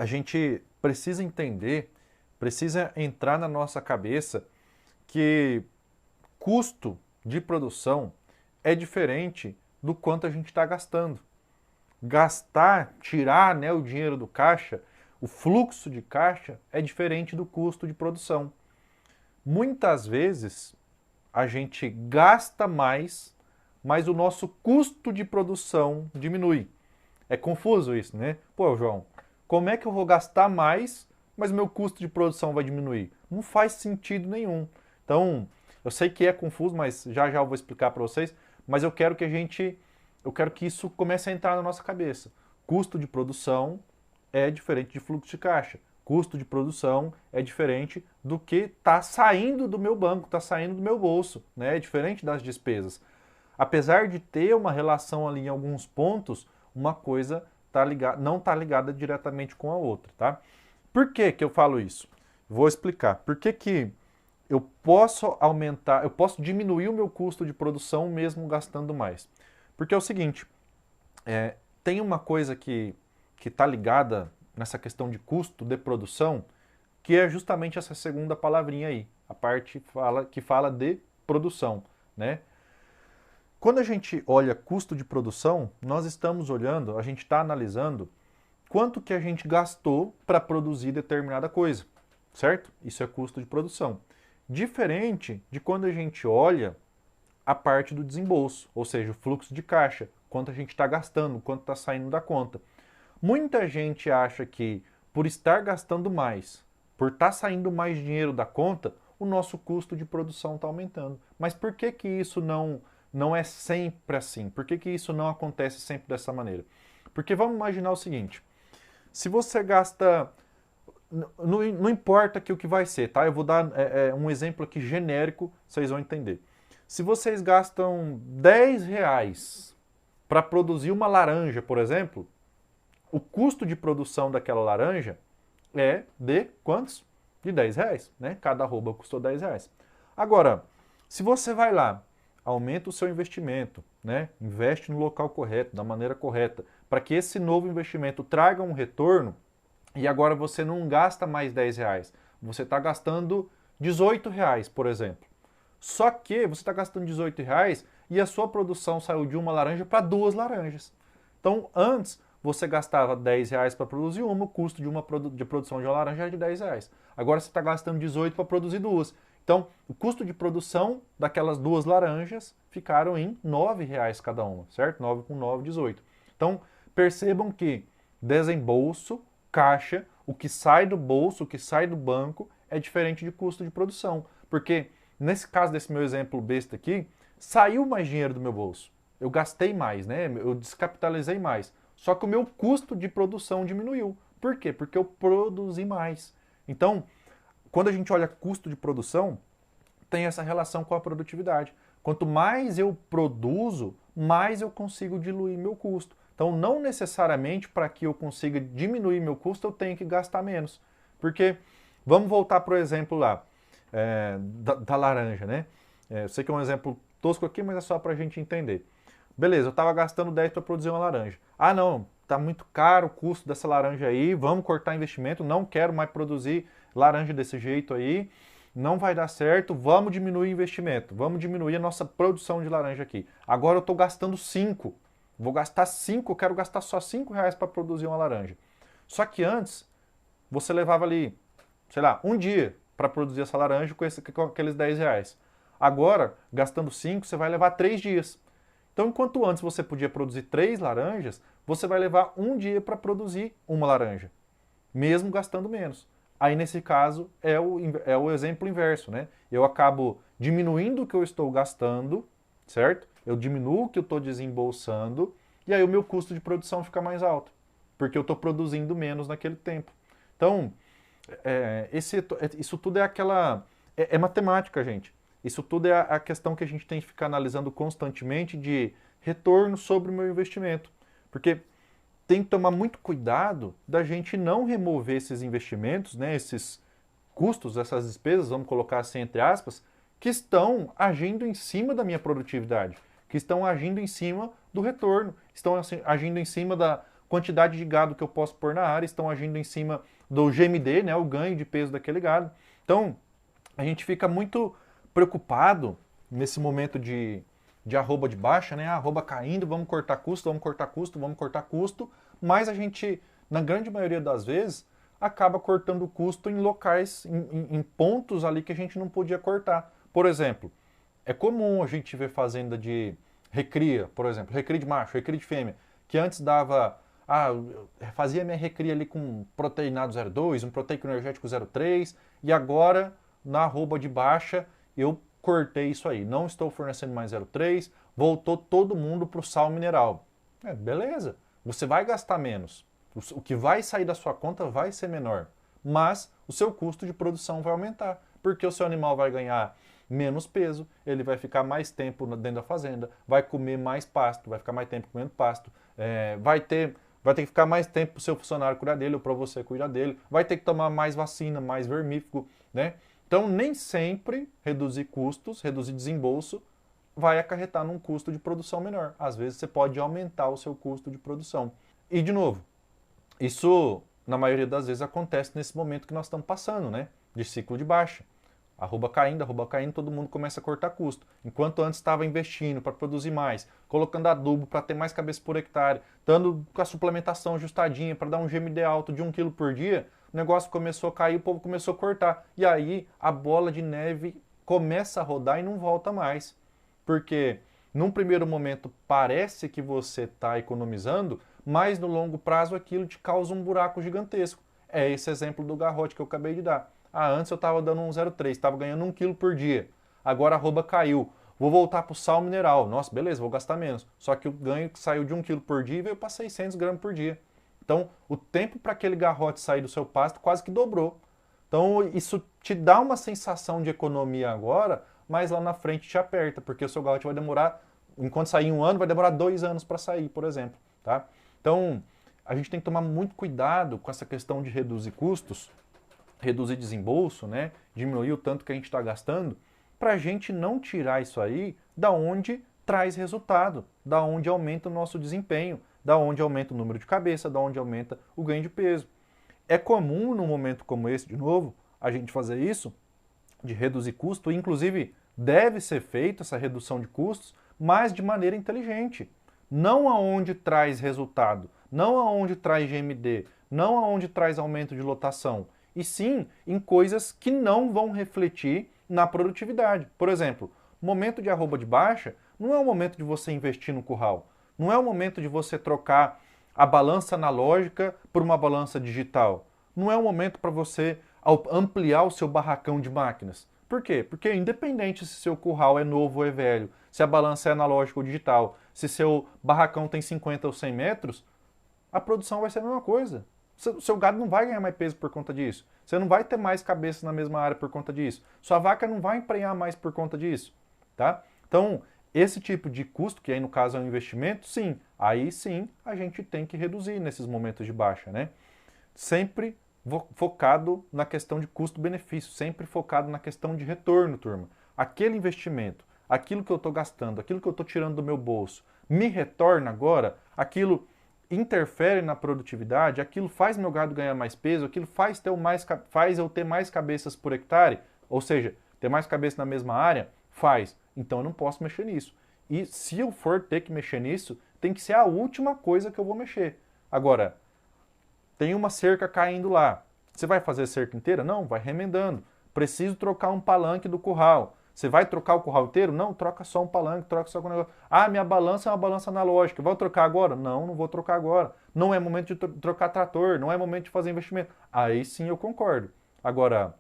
a gente precisa entender, precisa entrar na nossa cabeça que custo de produção é diferente do quanto a gente está gastando. Gastar, tirar, né, o dinheiro do caixa, o fluxo de caixa é diferente do custo de produção. Muitas vezes a gente gasta mais, mas o nosso custo de produção diminui. É confuso isso, né? Pô, João, como é que eu vou gastar mais, mas meu custo de produção vai diminuir? Não faz sentido nenhum. Então, eu sei que é confuso, mas já já eu vou explicar para vocês, mas eu quero que isso comece a entrar na nossa cabeça. Custo de produção é diferente de fluxo de caixa. Custo de produção é diferente do que está saindo do meu banco, está saindo do meu bolso, né? É diferente das despesas. Apesar de ter uma relação ali em alguns pontos, uma coisa não está ligada diretamente com a outra, tá? Por que que eu falo isso? Vou explicar. Por que que eu posso aumentar, eu posso diminuir o meu custo de produção mesmo gastando mais? Porque é o seguinte, tem uma coisa que está ligada nessa questão de custo de produção, que é justamente essa segunda palavrinha aí, a parte que fala de produção, né? Quando a gente olha custo de produção, nós estamos olhando, a gente está analisando quanto que a gente gastou para produzir determinada coisa, certo? Isso é custo de produção. Diferente de quando a gente olha a parte do desembolso, ou seja, o fluxo de caixa, quanto a gente está gastando, quanto está saindo da conta. Muita gente acha que por estar gastando mais, por estar saindo mais dinheiro da conta, o nosso custo de produção está aumentando. Mas por que que isso não é sempre assim? Por que que isso não acontece sempre dessa maneira? Porque vamos imaginar o seguinte, se você gasta, não importa aqui o que vai ser, tá? Eu vou dar um exemplo aqui genérico, vocês vão entender. Se vocês gastam 10 reais para produzir uma laranja, por exemplo, o custo de produção daquela laranja é de quantos? De 10 reais, né? Cada arroba custou 10 reais. Agora, se você vai lá, aumenta o seu investimento, né? Investe no local correto, da maneira correta, para que esse novo investimento traga um retorno e agora você não gasta mais 10 reais, você está gastando 18 reais, por exemplo. Só que você está gastando 18 reais e a sua produção saiu de uma laranja para duas laranjas. Então, antes, você gastava 10 reais para produzir uma, o custo de produção de uma laranja era de 10 reais. Agora você está gastando 18 para produzir duas. Então, o custo de produção daquelas duas laranjas ficaram em 9 reais cada uma, certo? 9 com 9, 18. Então, percebam que desembolso, caixa, o que sai do bolso, o que sai do banco, é diferente de custo de produção. Porque, nesse caso desse meu exemplo besta aqui, saiu mais dinheiro do meu bolso. Eu gastei mais, né? Eu descapitalizei mais. Só que o meu custo de produção diminuiu. Por quê? Porque eu produzi mais. Então, quando a gente olha custo de produção, tem essa relação com a produtividade. Quanto mais eu produzo, mais eu consigo diluir meu custo. Então, não necessariamente para que eu consiga diminuir meu custo, eu tenho que gastar menos. Porque, vamos voltar para o exemplo lá, da laranja, né? Eu sei que é um exemplo tosco aqui, mas é só para a gente entender. Beleza, eu estava gastando 10 para produzir uma laranja. Ah, não, está muito caro o custo dessa laranja aí, vamos cortar investimento, não quero mais produzir laranja desse jeito aí, não vai dar certo, vamos diminuir o investimento, vamos diminuir a nossa produção de laranja aqui. Agora eu estou gastando 5, vou gastar 5, eu quero gastar só 5 reais para produzir uma laranja. Só que antes, você levava ali, sei lá, um dia para produzir essa laranja com aqueles 10 reais. Agora, gastando 5, você vai levar 3 dias. Então, enquanto antes você podia produzir 3 laranjas, você vai levar um dia para produzir uma laranja, mesmo gastando menos. Aí, nesse caso, é o exemplo inverso, né? Eu acabo diminuindo o que eu estou gastando, certo? Eu diminuo o que eu estou desembolsando, e aí o meu custo de produção fica mais alto, porque eu estou produzindo menos naquele tempo. Então, isso tudo é aquela... É matemática, gente. Isso tudo é a questão que a gente tem que ficar analisando constantemente de retorno sobre o meu investimento. Porque tem que tomar muito cuidado da gente não remover esses investimentos, né, esses custos, essas despesas, vamos colocar assim entre aspas, que estão agindo em cima da minha produtividade, que estão agindo em cima do retorno, estão assim, agindo em cima quantidade de gado que eu posso pôr na área, estão agindo em cima do GMD, né, o ganho de peso daquele gado. Então, a gente fica muito preocupado nesse momento de arroba de baixa, né, arroba caindo, vamos cortar custo, vamos cortar custo, vamos cortar custo, mas a gente, na grande maioria das vezes, acaba cortando o custo em locais, em pontos ali que a gente não podia cortar. Por exemplo, é comum a gente ver fazenda de recria, por exemplo, recria de macho, recria de fêmea, que antes dava, eu fazia minha recria ali com proteinado 0,2, um proteico energético 0,3, e agora, na arroba de baixa, eu cortei isso aí. Não estou fornecendo mais 0,3, voltou todo mundo para o sal mineral. Beleza, você vai gastar menos. O que vai sair da sua conta vai ser menor, mas o seu custo de produção vai aumentar, porque o seu animal vai ganhar menos peso, ele vai ficar mais tempo dentro da fazenda, vai comer mais pasto, vai ficar mais tempo comendo pasto, vai ter que ficar mais tempo para o seu funcionário cuidar dele ou para você cuidar dele, vai ter que tomar mais vacina, mais vermífugo, né? Então, nem sempre reduzir custos, reduzir desembolso, vai acarretar num custo de produção menor. Às vezes você pode aumentar o seu custo de produção. E, de novo, isso, na maioria das vezes, acontece nesse momento que nós estamos passando, né? De ciclo de baixa. Arroba caindo, todo mundo começa a cortar custo. Enquanto antes estava investindo para produzir mais, colocando adubo para ter mais cabeça por hectare, estando com a suplementação ajustadinha para dar um GMD alto de 1 kg por dia, o negócio começou a cair, o povo começou a cortar. E aí a bola de neve começa a rodar e não volta mais. Porque num primeiro momento parece que você está economizando, mas no longo prazo aquilo te causa um buraco gigantesco. É esse exemplo do garrote que eu acabei de dar. Antes eu estava dando um 0,3, estava ganhando 1 kg por dia. Agora a arroba caiu. Vou voltar para o sal mineral. Nossa, beleza, vou gastar menos. Só que o ganho saiu de 1 kg por dia e veio para 600 gramas por dia. Então, o tempo para aquele garrote sair do seu pasto quase que dobrou. Então, isso te dá uma sensação de economia agora, mas lá na frente te aperta, porque o seu garrote vai demorar, enquanto sair em 1 ano, vai demorar 2 anos para sair, por exemplo. Tá? Então, a gente tem que tomar muito cuidado com essa questão de reduzir custos, reduzir desembolso, né? Diminuir o tanto que a gente está gastando, para a gente não tirar isso aí da onde traz resultado, da onde aumenta o nosso desempenho, da onde aumenta o número de cabeça, da onde aumenta o ganho de peso. É comum num momento como esse, de novo, a gente fazer isso, de reduzir custo, e inclusive deve ser feita essa redução de custos, mas de maneira inteligente. Não aonde traz resultado, não aonde traz GMD, não aonde traz aumento de lotação, e sim em coisas que não vão refletir na produtividade. Por exemplo, momento de arroba de baixa não é o momento de você investir no curral, não é o momento de você trocar a balança analógica por uma balança digital, não é o momento para você ampliar o seu barracão de máquinas. Por quê? Porque independente se seu curral é novo ou é velho, se a balança é analógica ou digital, se seu barracão tem 50 ou 100 metros, a produção vai ser a mesma coisa. O seu gado não vai ganhar mais peso por conta disso. Você não vai ter mais cabeça na mesma área por conta disso. Sua vaca não vai emprenhar mais por conta disso. Tá? Então, esse tipo de custo, que aí no caso é um investimento, sim, aí sim a gente tem que reduzir nesses momentos de baixa, né? Sempre focado na questão de custo-benefício, sempre focado na questão de retorno, turma. Aquele investimento, aquilo que eu estou gastando, aquilo que eu estou tirando do meu bolso, me retorna agora, aquilo interfere na produtividade, aquilo faz meu gado ganhar mais peso, aquilo faz eu ter mais cabeças por hectare, ou seja, ter mais cabeça na mesma área, faz. Então eu não posso mexer nisso. E se eu for ter que mexer nisso, tem que ser a última coisa que eu vou mexer. Agora, tem uma cerca caindo lá. Você vai fazer a cerca inteira? Não, vai remendando. Preciso trocar um palanque do curral. Você vai trocar o curral inteiro? Não, troca só um palanque, troca só um negócio. Minha balança é uma balança analógica. Vou trocar agora? Não, não vou trocar agora. Não é momento de trocar trator, não é momento de fazer investimento. Aí sim eu concordo. Agora,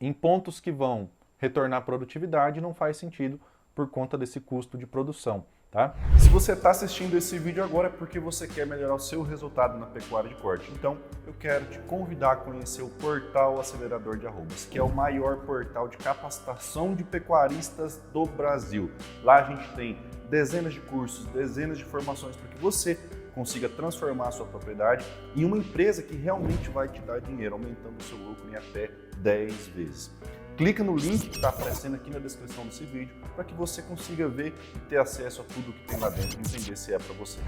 em pontos que vão retornar produtividade, não faz sentido por conta desse custo de produção. Tá? Se você está assistindo esse vídeo agora é porque você quer melhorar o seu resultado na pecuária de corte. Então, eu quero te convidar a conhecer o Portal Acelerador de Arrobas, que é o maior portal de capacitação de pecuaristas do Brasil. Lá a gente tem dezenas de cursos, dezenas de formações para que você consiga transformar a sua propriedade em uma empresa que realmente vai te dar dinheiro, aumentando o seu lucro em até 10 vezes. Clica no link que está aparecendo aqui na descrição desse vídeo para que você consiga ver e ter acesso a tudo que tem lá dentro e entender se é para você.